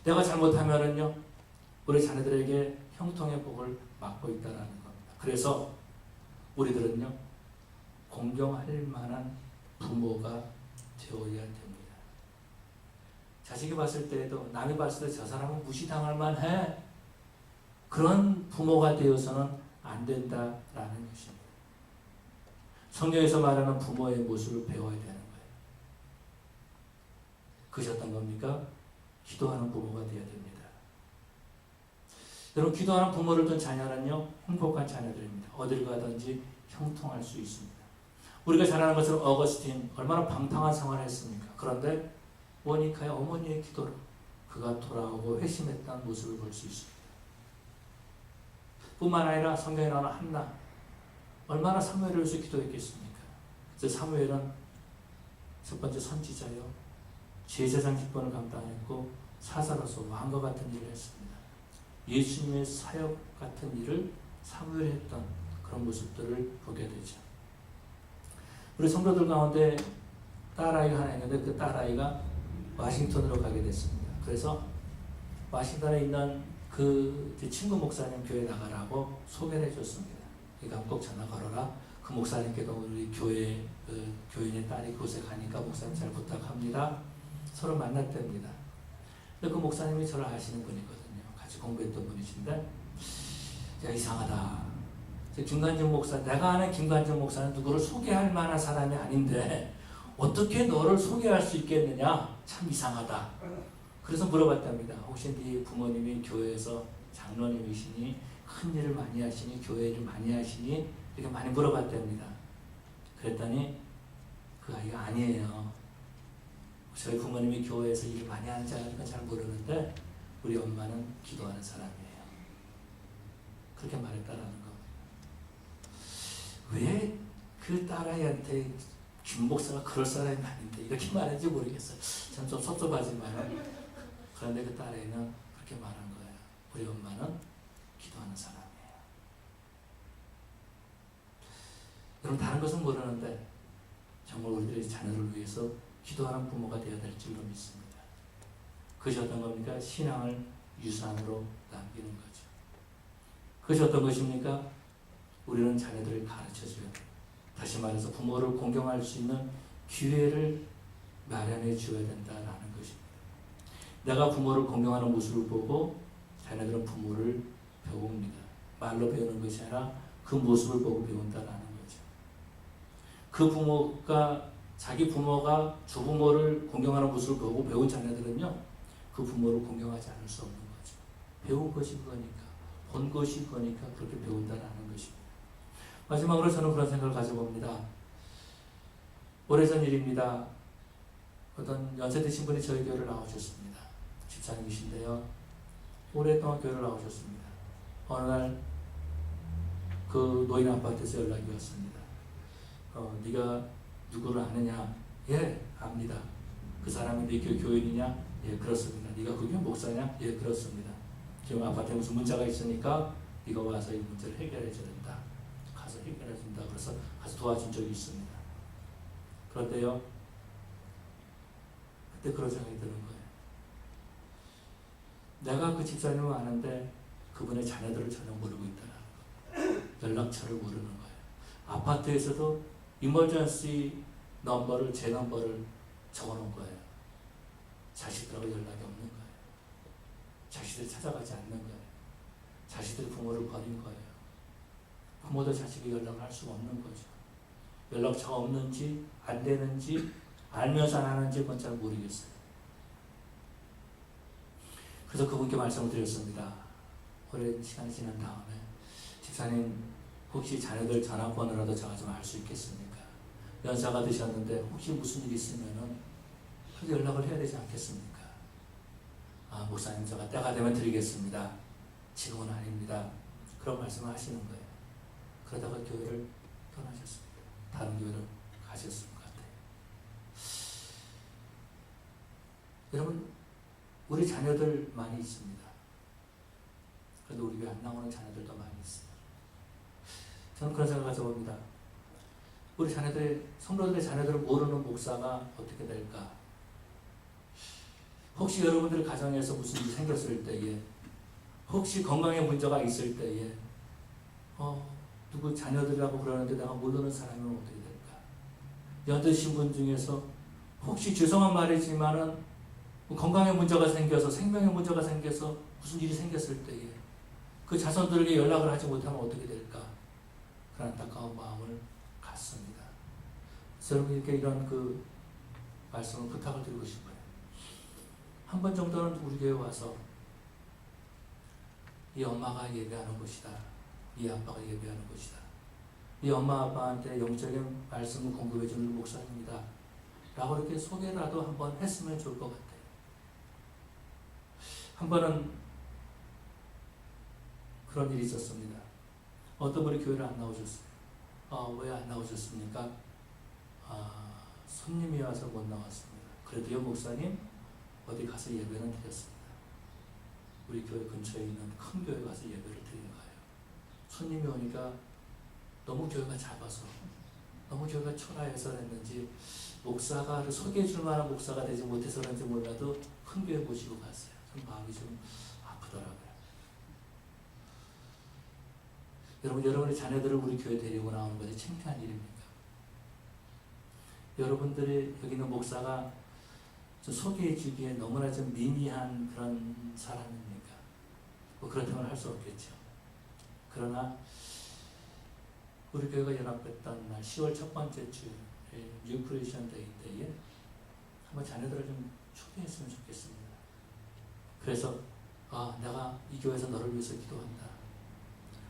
내가 잘못하면은요 우리 자녀들에게 형통의 복을 막고 있다라는 겁니다. 그래서 우리들은요 공경할 만한 부모가 되어야 됩니다. 자식이 봤을 때에도 남이 봤을 때 저 사람은 무시당할 만해 그런 부모가 되어서는 안 된다라는 것입니다. 성경에서 말하는 부모의 모습을 배워야 되는 거예요. 그것이 어떤 겁니까? 기도하는 부모가 되어야 됩니다. 여러분 기도하는 부모를 둔 자녀는요 행복한 자녀들입니다. 어딜 가든지 형통할 수 있습니다. 우리가 잘 아는 것처럼 어거스틴 얼마나 방탕한 생활을 했습니까? 그런데 모니카의 어머니의 기도로 그가 돌아오고 회심했다는 모습을 볼 수 있습니다. 뿐만 아니라 성경에 나오는 한나 얼마나 사무엘을 위해서 기도했겠습니까? 그래서 사무엘은 첫 번째 선지자요 제사장 직분을 감당했고 사사로서 왕과 같은 일을 했습니다. 예수님의 사역 같은 일을 사무엘이 했던 그런 모습들을 보게 되죠. 우리 성도들 가운데 딸아이가 하나 있는데 그 딸아이가 워싱턴으로 가게 됐습니다. 그래서 워싱턴에 있는 그 친구 목사님 교회 나가라고 소개를 해줬습니다. 그러니까 꼭 전화 걸어라. 그 목사님께도 우리 교회 교인의 딸이 그곳에 가니까 목사님 잘 부탁합니다. 서로 만났답니다. 근데 그 목사님이 저를 아시는 분이거든요. 같이 공부했던 분이신데 야 이상하다. 김관정 목사, 내가 아는 김관정 목사는 누구를 소개할 만한 사람이 아닌데 어떻게 너를 소개할 수 있겠느냐? 참 이상하다. 그래서 물어봤답니다. 혹시 네 부모님이 교회에서 장로님이시니 큰 일을 많이 하시니 교회 일을 많이 하시니 이렇게 많이 물어봤답니다. 그랬더니 그 아이가 아니에요. 저희 부모님이 교회에서 일을 많이 하는지 잘 모르는데 우리 엄마는 기도하는 사람이에요. 그렇게 말했다라는 겁니다. 왜 그 딸아이한테 김 목사가 그럴 사람이 아닌데 이렇게 말했는지 모르겠어요. 참 좀 섭섭하지만 그런데 그 딸아이는 그렇게 말한 거예요. 우리 엄마는 기도하는 사람이에요. 여러분 다른 것은 모르는데 정말 우리들의 자녀를 위해서 기도하는 부모가 되어야 될 줄로 믿습니다. 그것이 어떤 겁니까? 신앙을 유산으로 남기는 거죠. 그것이 어떤 것입니까? 우리는 자녀들을 가르쳐줘야 돼요. 다시 말해서 부모를 공경할 수 있는 기회를 마련해 줘야 된다는 것입니다. 내가 부모를 공경하는 모습을 보고 자녀들은 부모를 배웁니다. 말로 배우는 것이 아니라 그 모습을 보고 배운다는 거죠. 그 부모가 자기 부모가 조부모를 공경하는 모습을 보고 배운 자녀들은요 그 부모를 공경하지 않을 수 없는 거죠. 배운 것이 그거니까 본 것이 그거니까 그렇게 배운다는 것입니다. 마지막으로 저는 그런 생각을 가져봅니다. 오래전 일입니다. 어떤 연세 드신 분이 저희 교회를 나오셨습니다. 집사님이신데요. 오랫동안 교회를 나오셨습니다. 어느 날 그 노인 아파트에서 연락이 왔습니다. 네가 누구를 아느냐? 예, 압니다. 그 사람이 네 교회 교인이냐? 예, 그렇습니다. 네가 그게 목사냐? 예, 그렇습니다. 지금 아파트에 무슨 문제가 있으니까 네가 와서 이 문제를 해결해 줘야 된다. 가서 해결해 준다. 그래서 가서 도와준 적이 있습니다. 그런데요, 그때 그런 생각이 드는 거예요. 내가 그 집사님을 아는데 그분의 자녀들을 전혀 모르고 있다는 거예요. 연락처를 모르는 거예요. 아파트에서도 이머전시 넘버를, 제 넘버를 적어놓은 거예요. 자식들하고 연락이 없는 거예요. 자식들이 찾아가지 않는 거예요. 자식들이 부모를 버린 거예요. 부모도 자식이 연락을 할 수가 없는 거죠. 연락처가 없는지 안 되는지 알면서 안 하는지 그건 잘 모르겠어요. 그래서 그분께 말씀을 드렸습니다. 오랜 시간이 지난 다음에 집사님 혹시 자녀들 전화번호라도 제가 좀 알 수 있겠습니까? 연사가 드셨는데 혹시 무슨 일 있으면은 그래도 연락을 해야 되지 않겠습니까? 아, 목사님 제가 때가 되면 드리겠습니다. 지금은 아닙니다. 그런 말씀을 하시는 거예요. 그러다가 교회를 떠나셨습니다. 다른 교회를 가셨을 것 같아요. 여러분, 우리 자녀들 많이 있습니다. 그래도 우리 교회 안 나오는 자녀들도 많이 있어요. 저는 그런 생각을 가져봅니다. 우리 자녀들의, 성도들의 자녀들을 모르는 목사가 어떻게 될까? 혹시 여러분들 가정에서 무슨 일이 생겼을 때에, 혹시 건강에 문제가 있을 때에, 누구 자녀들이라고 그러는데 내가 모르는 사람이면 어떻게 될까? 연드신 분 중에서 혹시 죄송한 말이지만은 건강에 문제가 생겨서, 생명에 문제가 생겨서 무슨 일이 생겼을 때에 그 자손들에게 연락을 하지 못하면 어떻게 될까? 그런 안타까운 마음을 갖습니다. 그래서 여러분께 이런 그 말씀을 부탁을 드리고 싶어요. 한 번 정도는 우리 교회 와서 이 엄마가 예배하는 곳이다. 이 아빠가 예배하는 곳이다. 이 엄마 아빠한테 영적인 말씀을 공급해 주는 목사님이다. 라고 이렇게 소개라도 한번 했으면 좋을 것 같아요. 한 번은 그런 일이 있었습니다. 어떤 분이 교회를 안 나오셨어요. 왜 안 나오셨습니까? 손님이 와서 못 나왔습니다. 그래도요, 목사님, 어디 가서 예배는 드렸습니다. 우리 교회 근처에 있는 큰 교회 가서 예배를 드리는 거예요. 손님이 오니까 너무 교회가 작아서, 너무 교회가 초라해서 했는지, 목사가 소개해 줄 만한 목사가 되지 못해서 그런지 몰라도 큰 교회 모시고 갔어요. 좀 마음이 좀 아프더라고요. 여러분, 여러분의 자녀들을 우리 교회 데리고 나오는 것이 창피한 일입니까? 여러분들이 여기 있는 목사가 소개해 주기에 너무나 좀 미미한 그런 사람입니까? 그렇다면 할 수 없겠죠. 그러나 우리 교회가 연합했던 날 10월 첫 번째 주 뉴 크리스천 데이 때에 한번 자녀들을 좀 초대했으면 좋겠습니다. 그래서 내가 이 교회에서 너를 위해서 기도한다.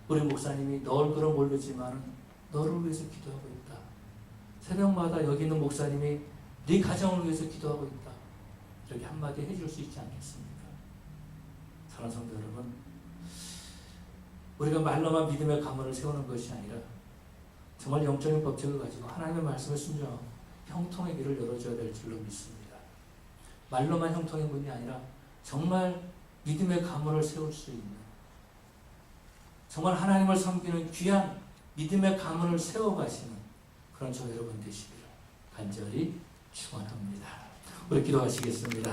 우리 목사님이 너 얼굴은 모르지만 너를 위해서 기도하고 있다. 새벽마다 여기 있는 목사님이 네 가정을 위해서 기도하고 있다. 이렇게 한마디 해줄 수 있지 않겠습니까? 사랑하는 성도 여러분, 우리가 말로만 믿음의 가문을 세우는 것이 아니라 정말 영적인 법칙을 가지고 하나님의 말씀을 순종하고 형통의 길을 열어줘야 될 줄로 믿습니다. 말로만 형통의 문이 아니라 정말 믿음의 가문을 세울 수 있는, 정말 하나님을 섬기는 귀한 믿음의 가문을 세워가시는 그런 저 여러분 되시기를 간절히 축원합니다. 우리 기도하시겠습니다.